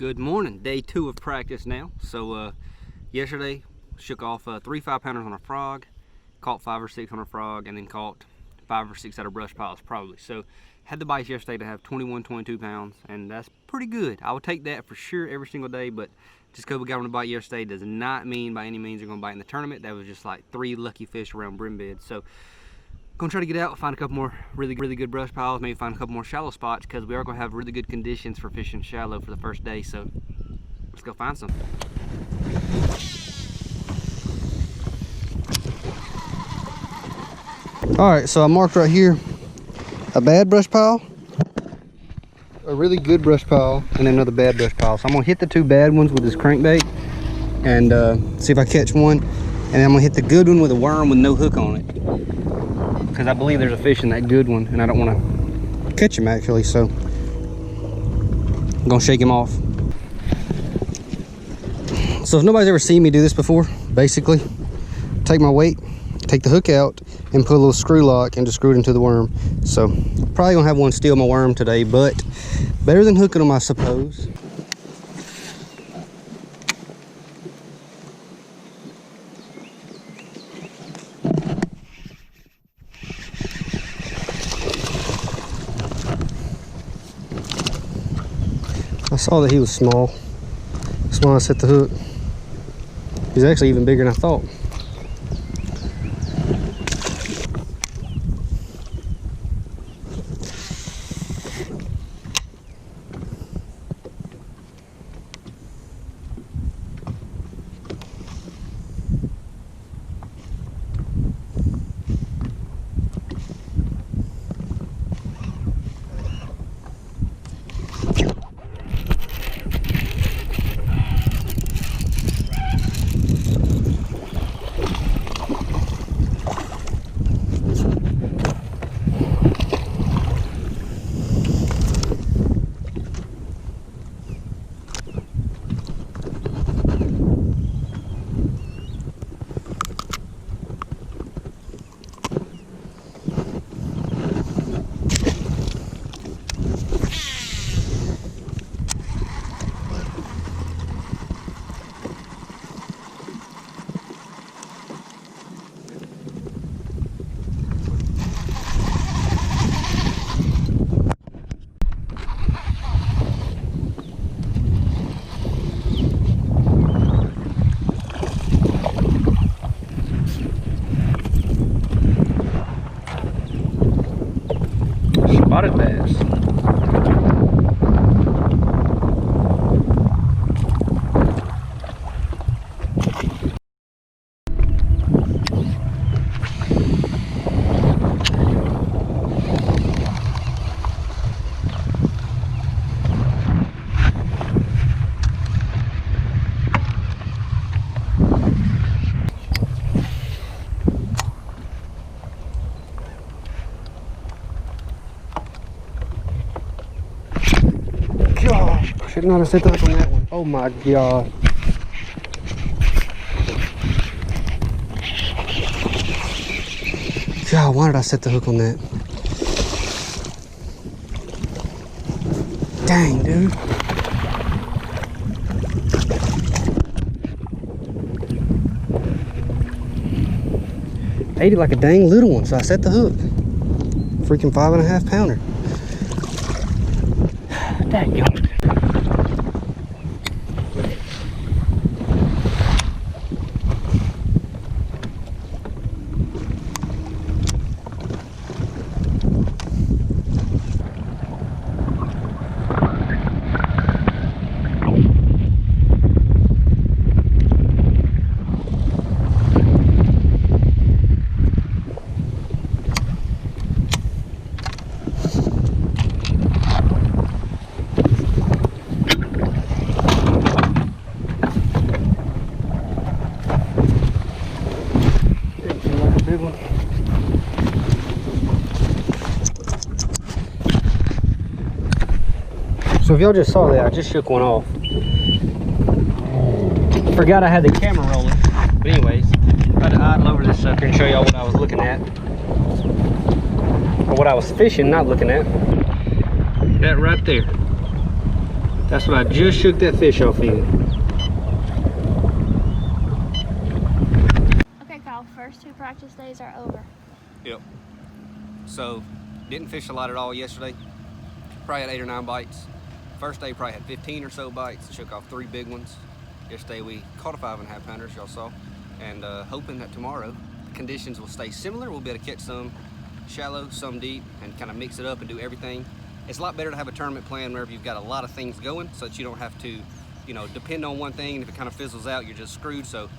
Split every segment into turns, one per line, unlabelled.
Good morning, day 2 of practice now. So yesterday shook off 3 5-pounders on a frog, caught 5 or 6 on a frog, and then caught 5 or 6 out of brush piles probably. So had the bites yesterday to have 21, 22 pounds, and that's pretty good. I would take that for sure every single day, but just because we got on the bite yesterday does not mean by any means you're gonna bite in the tournament. That was just like 3 lucky fish around brim beds. So gonna try to get out, find a couple more really good brush piles, maybe find a couple more shallow spots, because we are gonna have really good conditions for fishing shallow for the first day. So let's go find some. All right, so I marked right here a bad brush pile, a really good brush pile, and then another bad brush pile. So I'm gonna hit the 2 bad ones with this crankbait and see if I catch one, and then I'm gonna hit the good one with a worm with no hook on it, because I believe there's a fish in that good one and I don't want to catch him actually. So I'm gonna shake him off. So if nobody's ever seen me do this before, basically take my weight, take the hook out, and put a little screw lock and just screw it into the worm. So probably gonna have one steal my worm today, but better than hooking them, I suppose. I saw that he was small. That's why I set the hook. He's actually even bigger than I thought. Spotted bass. Gosh, I should not have set the hook on that one. Oh my god. God, why did I set the hook on that? Dang, dude. Ate it like a dang little one, so I set the hook. Freaking 5.5 pounder. Dadgummit. So if y'all just saw that, I just shook one off. Forgot I had the camera rolling. But anyways, I had to idle over this sucker and show y'all what I was looking at. Or what I was fishing, not looking at. That right there. That's what I just shook that fish off in.
Okay, Kyle, first 2 practice days are over.
Yep. So, didn't fish a lot at all yesterday. Probably had 8 or 9 bites. First day probably had 15 or so bites. Shook off 3 big ones. Yesterday we caught a 5.5 pounder, as y'all saw. And hoping that tomorrow the conditions will stay similar. We'll be able to catch some shallow, some deep, and kind of mix it up and do everything. It's a lot better to have a tournament plan wherever you've got a lot of things going, so that you don't have to, you know, depend on one thing, and if it kind of fizzles out, you're just screwed. So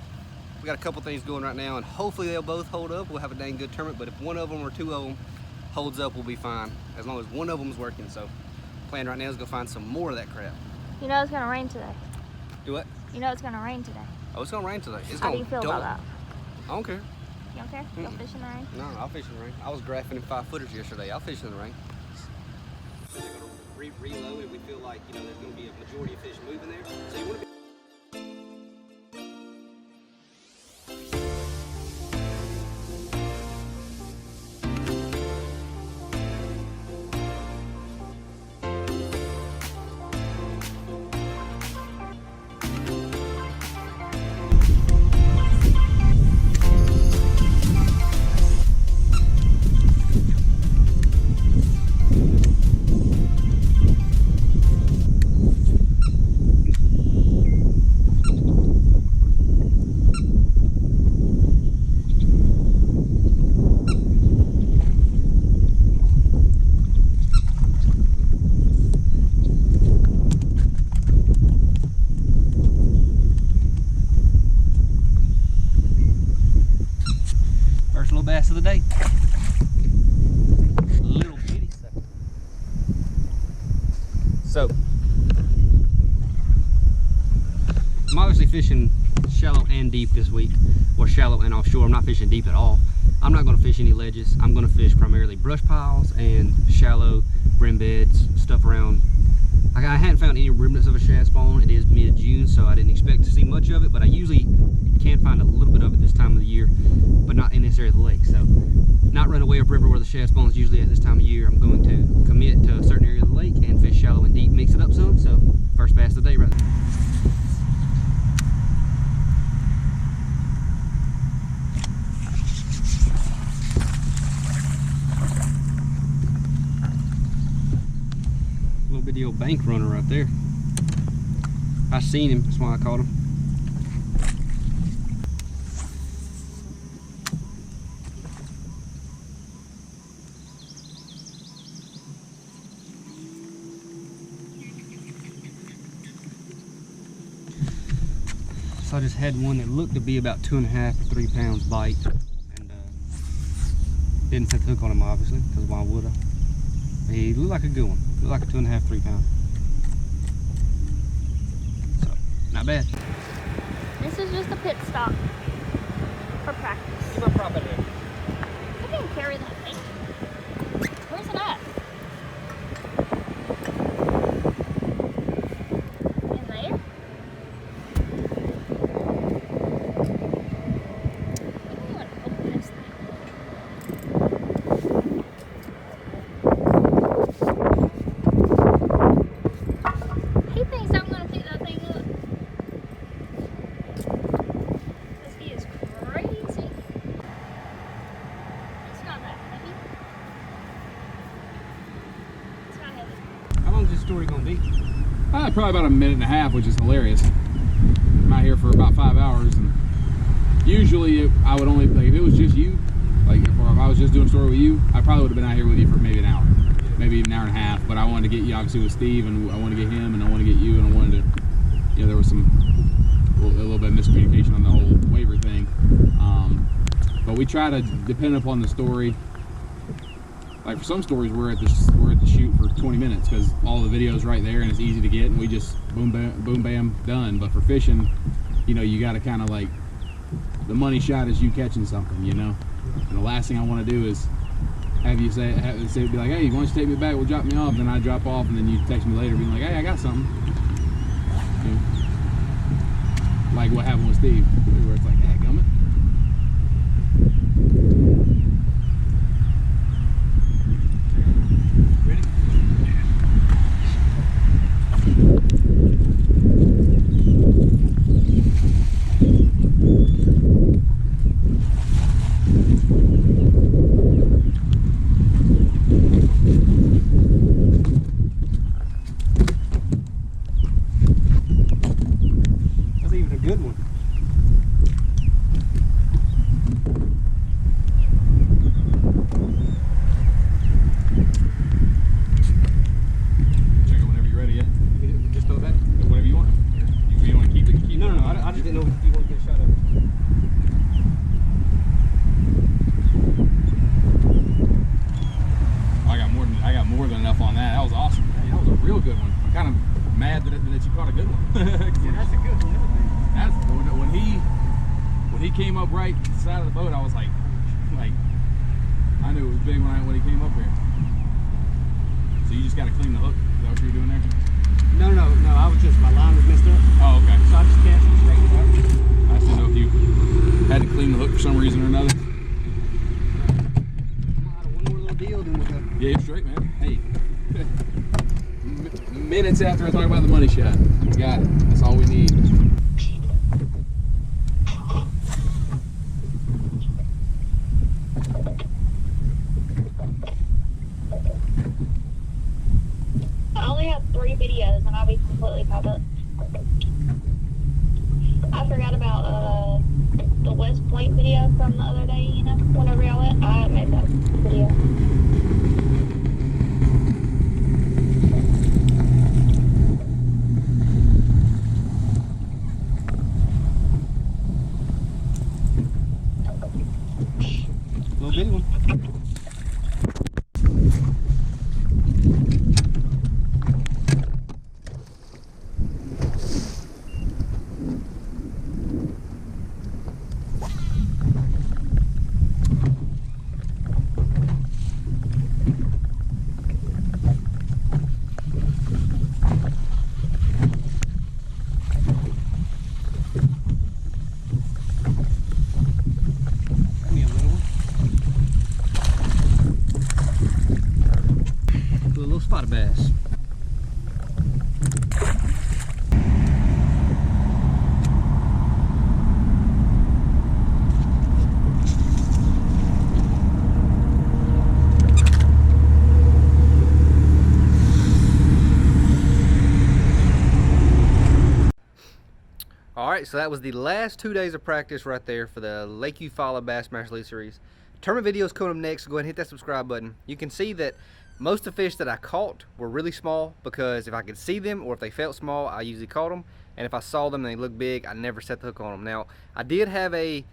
we got a couple things going right now, and hopefully they'll both hold up. We'll have a dang good tournament, but if one of them or 2 of them holds up, we'll be fine, as long as one of them is working. So plan right now is go find some more of that crap.
You know it's gonna rain today.
Do what?
You know it's gonna rain today.
Oh, it's gonna rain today. It's
How
gonna
do you feel about that?
I don't care.
You don't care? You'll fish in the rain?
No, I'll fish in the rain. I was graphing in 5-footers yesterday. I'll fish in the rain. They're gonna reload if we feel like, you know, there's gonna be a majority of fish moving there. So you want to be bass of the day. Little bitty sucker. So, I'm obviously fishing shallow and deep this week, or shallow and offshore. I'm not fishing deep at all. I'm not going to fish any ledges. I'm going to fish primarily brush piles and shallow brim beds, stuff around. I hadn't found any remnants of a shad spawn. It is mid-June, so I didn't expect to see much of it, but I usually can find a little bit of it this time of the year, but not in this area of the lake. So, not run away upriver where the shad spawn is usually at this time of year. I'm going to commit to a certain area of the lake and fish shallow and deep, mix it up some. So, first bass of the day right there. Little bitty old bank runner right there. I seen him, that's why I caught him. So I just had one that looked to be about 2.5 to 3 pounds bite, and didn't set the hook on him obviously, because why would I? He looked like a good one. Looked like a 2.5 to 3 pound. So not bad.
This is just a pit stop for practice.
Get my prop out of here.
I can carry that thing. Where's it at? In there? I don't even open this thing. He thinks I'm gonna pick that thing up. Because he is crazy. It's not that heavy. It's not heavy.
How long is this story gonna be?
Probably about 1.5 minutes, which is hilarious. I'm out here for about 5 hours, and usually I would only, like, if it was just you, like if I was just doing a story with you, I probably would have been out here with you for maybe an hour, maybe even 1.5 hours. But I wanted to get you obviously with Steve, and I wanted to get him, and I wanted to get you, and I wanted to, you know, there was a little bit of miscommunication on the whole waiver thing. But we try to, depending upon the story, like for some stories we're at the shoot for 20 minutes because all the video's right there and it's easy to get, and we just boom bam done. But for fishing, you know, you got to kind of like, the money shot is you catching something, you know. And the last thing I want to do is have you say be like, hey, why don't you take me back, we'll drop me off, then I drop off, and then you text me later being like, hey, I got something, you know? Like what happened with Steve, where it's like, hey, gummit. Ready?
good one.
Check it whenever you're ready, yeah?
Just throw it back?
Whatever you want. You want to keep it? Keep
No,
it.
no, no. I just didn't know if you want to get a shot of it.
I got more than enough on that. That was awesome. Hey, that was a real good one. I'm kind of mad that you caught a good one.
Yeah, that's a good one.
That's when he came up right side of the boat. I was like I knew it was big when he came up here. So you just got to clean the hook. Is that what you were doing there?
No. I was just, my line was messed up.
Oh, okay.
So I just cast it straight up.
I just didn't know if you had to clean the hook for some reason or another.
One more little deal, then we'll go.
Yeah, you're straight, man. Hey. Minutes after I talk about the money shot. Got it. That's all we need.
I only have 3 videos and I'll be completely caught up. I forgot about the West Point video from the other day, you know, whenever y'all went. I made that video.
Little bitty one. Spotted bass. Alright, so that was the last 2 days of practice right there for the Lake Eufaula Bassmaster Elite Series. Tournament videos coming up next, so go ahead and hit that subscribe button. You can see that most of the fish that I caught were really small, because if I could see them or if they felt small, I usually caught them. And if I saw them and they looked big, I never set the hook on them. Now, I did have a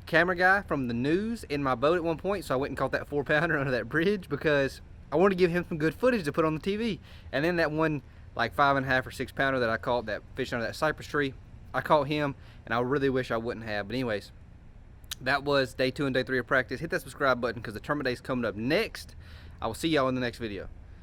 camera guy from the news in my boat at one point, so I went and caught that 4-pounder under that bridge because I wanted to give him some good footage to put on the TV. And then that one, like 5.5 or 6-pounder that I caught, that fish under that cypress tree, I caught him, and I really wish I wouldn't have. But anyways, that was day 2 and day 3 of practice. Hit that subscribe button because the tournament day is coming up next. I will see y'all in the next video.